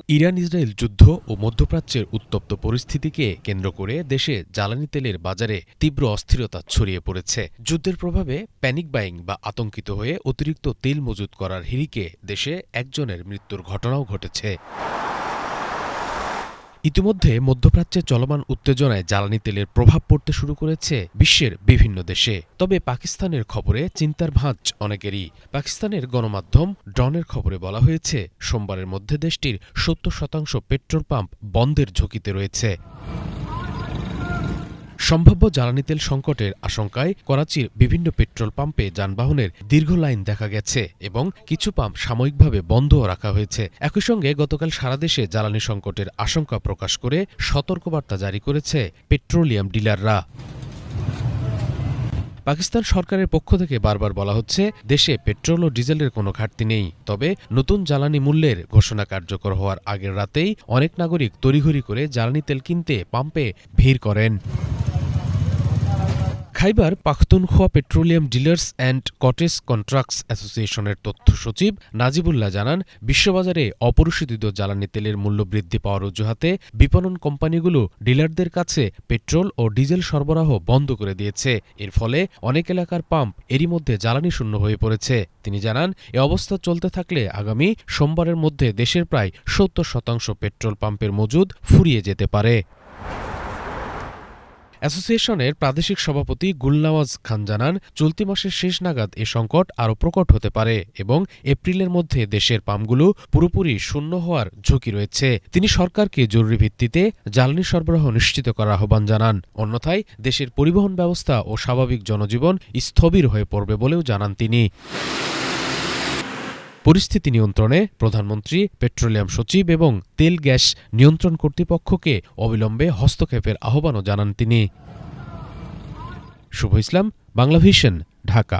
Iran Israel যুদ্ধ ও মধ্যপ্রাচ্যের উত্তপ্ত পরিস্থিতিকে কেন্দ্র করে দেশে জ্বালানি তেলের বাজারে তীব্র অস্থিরতা ছড়িয়ে পড়েছে। যুদ্ধের প্রভাবে প্যানিক বাইং বা আতঙ্কিত হয়ে অতিরিক্ত তেল মজুত করার হিড়িকে দেশে একজনের মৃত্যুর ঘটনাও ঘটেছে। ইতিমধ্যে মধ্যপ্রাচ্যে চলমান উত্তেজনায় জ্বালানি তেলের প্রভাব পড়তে শুরু করেছে বিশ্বের বিভিন্ন দেশে। তবে পাকিস্তানের খবরে চিন্তার ভাঁজ অনেকেরই। পাকিস্তানের গণমাধ্যম ডনের খবরে বলা হয়েছে, সোমবারের মধ্যে দেশটির ৭০% পেট্রোল পাম্প বন্ধের ঝুঁকিতে রয়েছে। সম্ভাব্য জ্বালানি তেল সংকটের আশঙ্কায় করাচির বিভিন্ন পেট্রোল পাম্পে যানবাহনের দীর্ঘ লাইন দেখা গেছে এবং কিছু পাম্প সাময়িকভাবে বন্ধও রাখা হয়েছে। একই সঙ্গে গতকাল সারা দেশে জ্বালানি সংকটের আশঙ্কা প্রকাশ করে সতর্কবার্তা জারি করেছে পেট্রোলিয়াম ডিলাররা। পাকিস্তান সরকারের পক্ষ থেকে বারবার বলা হচ্ছে, দেশে পেট্রোল ও ডিজেলের কোনো ঘাটতি নেই। তবে নতুন জ্বালানি মূল্যের ঘোষণা কার্যকর হওয়ার আগের রাতেই অনেক নাগরিক তড়িঘড়ি করে জ্বালানি তেল কিনতে পাম্পে ভিড় করেন। Khyber Pakhtunkhwa petroleum dealers and cottage contracts অ্যাসোসিয়েশনের তথ্য সচিব নাজিবুল্লাহ জানান, বিশ্ববাজারে অপরিশোধিত জ্বালানি তেলের মূল্য বৃদ্ধি পাওয়ার অজুহাতে বিপণন কোম্পানিগুলো ডিলারদের কাছে পেট্রোল ও ডিজেল সরবরাহ বন্ধ করে দিয়েছে। এর ফলে অনেক এলাকার পাম্প এরই মধ্যে জ্বালানি শূন্য হয়ে পড়েছে। তিনি জানান, এ অবস্থা চলতে থাকলে আগামী সোমবারের মধ্যে দেশের প্রায় ৭০% পেট্রোল পাম্পের মজুদ ফুরিয়ে যেতে পারে। অ্যাসোসিয়েশনের প্রাদেশিক সভাপতি গুলনওয়াজ খান জানান, চলতি মাসের শেষ নাগাদ এ সংকট আরও প্রকট হতে পারে এবং এপ্রিলের মধ্যে দেশের পাম্পগুলো পুরোপুরি শূন্য হওয়ার ঝুঁকি রয়েছে। তিনি সরকারকে জরুরি ভিত্তিতে জ্বালানি সরবরাহ নিশ্চিত করার আহ্বান জানান। অন্যথায় দেশের পরিবহন ব্যবস্থা ও স্বাভাবিক জনজীবন স্থবির হয়ে পড়বে বলেও জানান তিনি। পরিস্থিতি নিয়ন্ত্রণে প্রধানমন্ত্রী, পেট্রোলিয়াম সচিব এবং তেল গ্যাস নিয়ন্ত্রণ কর্তৃপক্ষকে অবিলম্বে হস্তক্ষেপের আহ্বানও জানান তিনি। শুভ ইসলাম, বাংলাভিশন, ঢাকা।